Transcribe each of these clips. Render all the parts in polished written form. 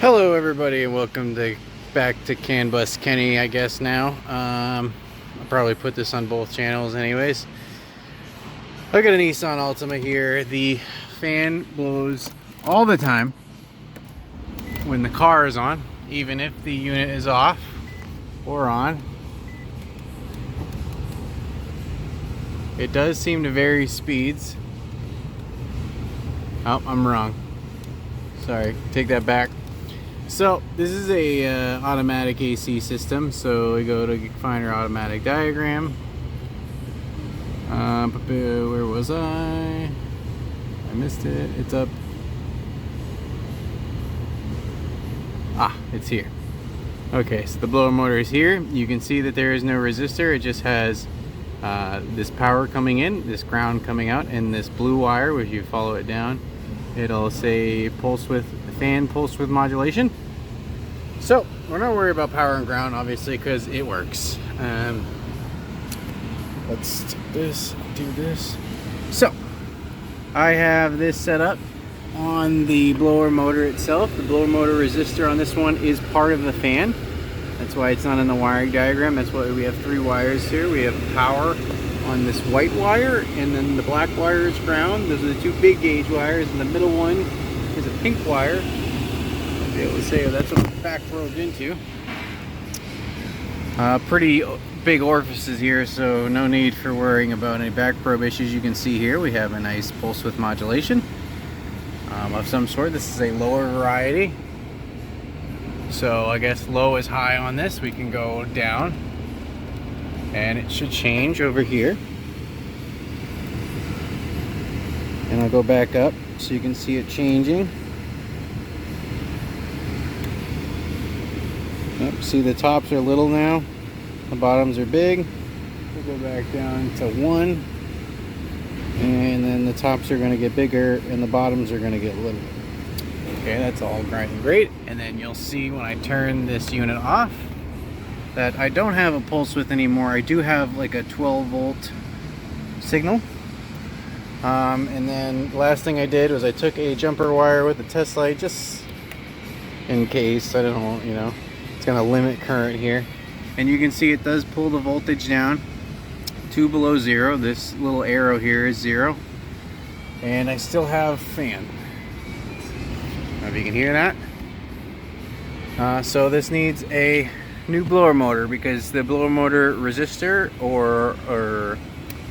Hello everybody and welcome back to CAN Bus Kenny, I guess now. I'll probably put this on both channels anyways. I got a Nissan Altima here. The fan blows all the time when the car is on, even if the unit is off or on. It does seem to vary speeds. Oh, I'm wrong. Sorry, take that back. So this is a automatic AC system. So we go to find our automatic diagram. Where was I missed it. It's up. It's here. Okay, so the blower motor is here. You can see that there is no resistor. It just has this power coming in, this ground coming out, and this blue wire. If you follow it down, it'll say pulse with fan pulse with modulation. So we're not worried about power and ground, obviously, because it works. Let's do this. So I have this set up on the blower motor itself. The blower motor resistor on this one is part of the fan. That's why it's not in the wiring diagram. That's why we have three wires here. We have power on this white wire, and then the black wire is ground. Those are the two big gauge wires, and the middle one is a pink wire. I'll be able to say that's what the back probed into. Pretty big orifices here, so no need for worrying about any back probe issues. You can see here we have a nice pulse width modulation of some sort. This is a lower variety, so I guess low is high on this. We can go down and it should change over here, and I'll go back up so you can see it changing. See, the tops are little now, the bottoms are big. We'll go back down to 1, and then the tops are going to get bigger and the bottoms are going to get little. Okay, that's all grinding great. And then you'll see when I turn this unit off that I don't have a pulse width anymore. I do have like a 12 volt signal. And then the last thing I did was I took a jumper wire with a test light, just in case. I don't know, you know, it's going to limit current here. And you can see it does pull the voltage down to below 0. This little arrow here is 0. And I still have fan. I don't know if you can hear that. So this needs a new blower motor, because the blower motor resistor or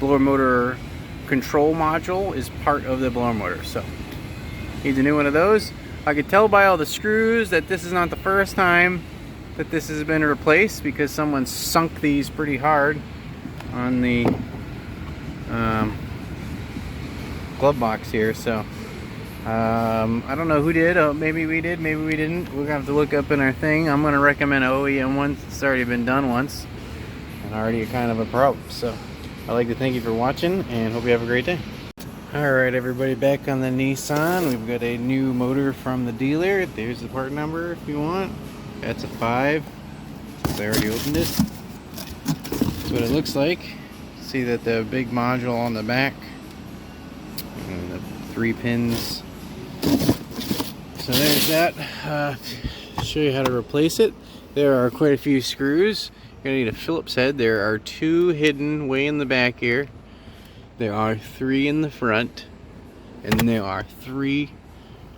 blower motor control module is part of the blower motor. So needs a new one of those. I could tell by all the screws that this is not the first time that this has been replaced, because someone sunk these pretty hard on the glove box here. So I don't know who did. Maybe we did, maybe we didn't. We're gonna have to look up in our thing. I'm gonna recommend OEM one. It's already been done once and already kind of a problem. So I'd like to thank you for watching and hope you have a great day. Alright everybody, back on the Nissan. We've got a new motor from the dealer. There's the part number if you want. That's a 5. I already opened it. That's what it looks like. See that the big module on the back and the 3 pins. So there's that. Show you how to replace it. There are quite a few screws. You're gonna need a Phillips head. There are 2 hidden way in the back here. There are 3 in the front, and there are 3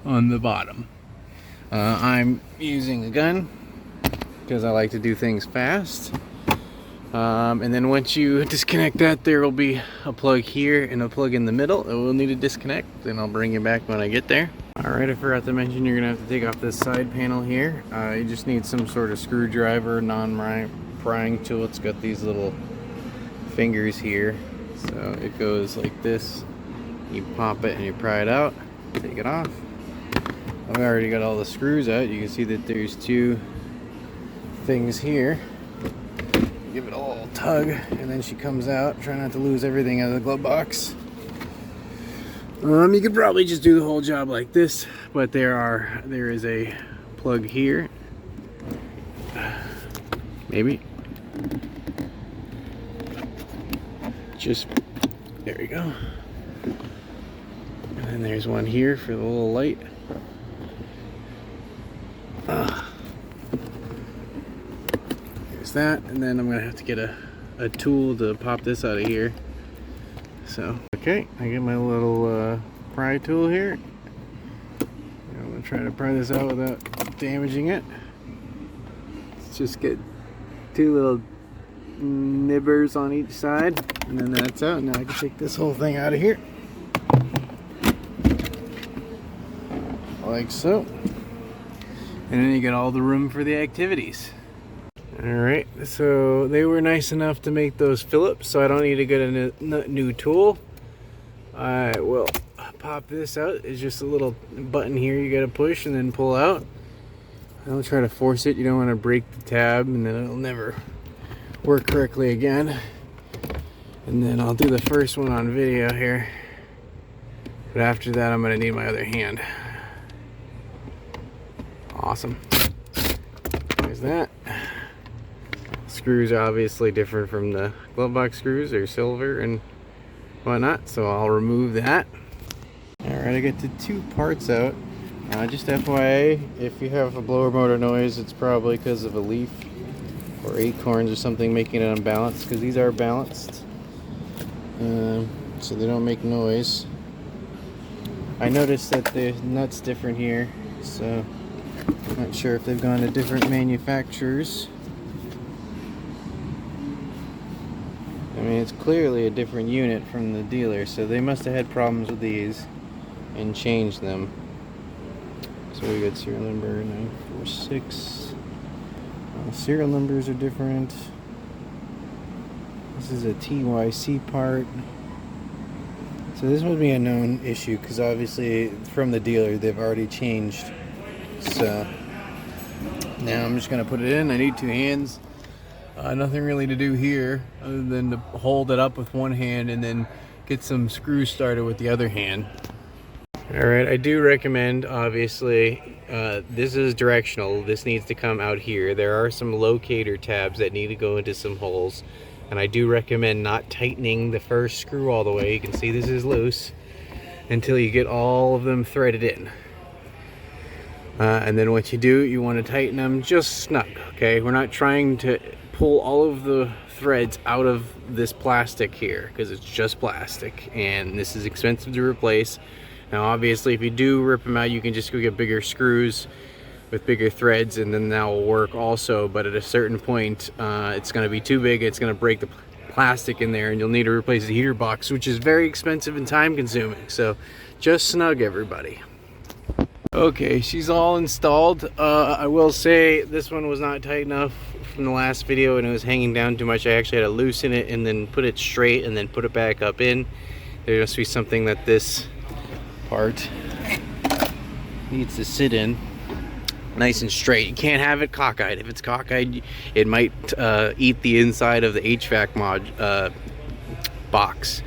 on the bottom. I'm using a gun because I like to do things fast. And then once you disconnect that, there will be a plug here and a plug in the middle. It will need to disconnect, and I'll bring you back when I get there. Alright, I forgot to mention you're going to have to take off this side panel here. You just need some sort of screwdriver, non-prying tool. It's got these little fingers here. So it goes like this. You pop it and you pry it out. Take it off. I've already got all the screws out. You can see that there's 2 things here. Give it a little tug and then she comes out. Try not to lose everything out of the glove box. You could probably just do the whole job like this, but there is a plug here. Maybe. Just there you go. And then there's one here for the little light. There's that, and then I'm gonna have to get a tool to pop this out of here. So, okay, I get my little pry tool here. I'm gonna try to pry this out without damaging it. Let's just get 2 little nibbers on each side, and then that's out. Now I can take this whole thing out of here. Like so. And then you get all the room for the activities. Alright, so they were nice enough to make those Phillips, so I don't need to get a new tool. I will pop this out. It's just a little button here you gotta push and then pull out. Don't try to force it. You don't want to break the tab, and then it'll never work correctly again. And then I'll do the first one on video here. But after that, I'm gonna need my other hand. Awesome. There's that. Screws are obviously different from the glove box screws. They're silver and whatnot, so I'll remove that. Alright, I get the 2 parts out. Just FYI, if you have a blower motor noise, it's probably because of a leaf or acorns or something making it unbalanced, because these are balanced, so they don't make noise. I noticed that the nut's different here, so I'm not sure if they've gone to different manufacturers. I mean, it's clearly a different unit from the dealer, so they must have had problems with these and changed them. So we got serial number 946. Serial numbers are different. This is a TYC part. So this would be a known issue, because obviously from the dealer they've already changed. So now I'm just gonna put it in. I need 2 hands. Nothing really to do here other than to hold it up with one hand and then get some screws started with the other hand. Alright, I do recommend, obviously, this is directional. This needs to come out here. There are some locator tabs that need to go into some holes, and I do recommend not tightening the first screw all the way. You can see this is loose until you get all of them threaded in. And then what you do, you want to tighten them just snug, okay? We're not trying to pull all of the threads out of this plastic here, because it's just plastic, and this is expensive to replace. Now obviously if you do rip them out, you can just go get bigger screws with bigger threads, and then that will work also. But at a certain point, it's going to be too big, it's going to break the plastic in there, and you'll need to replace the heater box, which is very expensive and time consuming. So just snug, everybody. Okay, she's all installed. I will say this one was not tight enough from the last video, and it was hanging down too much. I actually had to loosen it and then put it straight and then put it back up in. There must be something that this part needs to sit in nice and straight. You can't have it cockeyed. If it's cockeyed, it might eat the inside of the HVAC mod box.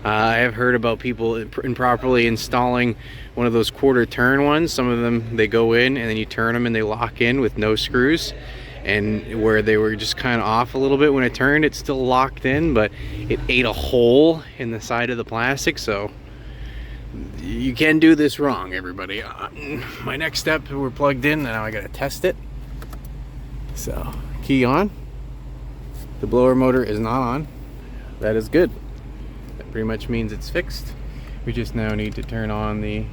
I have heard about people improperly installing one of those quarter turn ones. Some of them, they go in and then you turn them and they lock in with no screws, and where they were just kind of off a little bit when it turned, it's still locked in, but it ate a hole in the side of the plastic. So you can do this wrong, everybody. My next step, we're plugged in, now I gotta test it. So key on. The blower motor is not on. That is good. That pretty much means it's fixed. We just now need to turn on the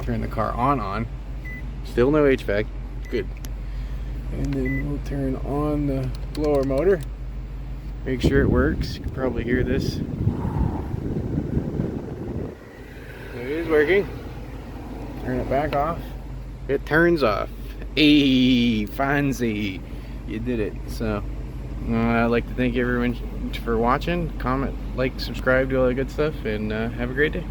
turn the car on. Still no HVAC. Good. And then we'll turn on the blower motor. Make sure it works. You can probably hear this. It is working. Turn it back off. It turns off. Hey, fancy. You did it. So I'd like to thank everyone for watching. Comment, like, subscribe, do all that good stuff, and have a great day.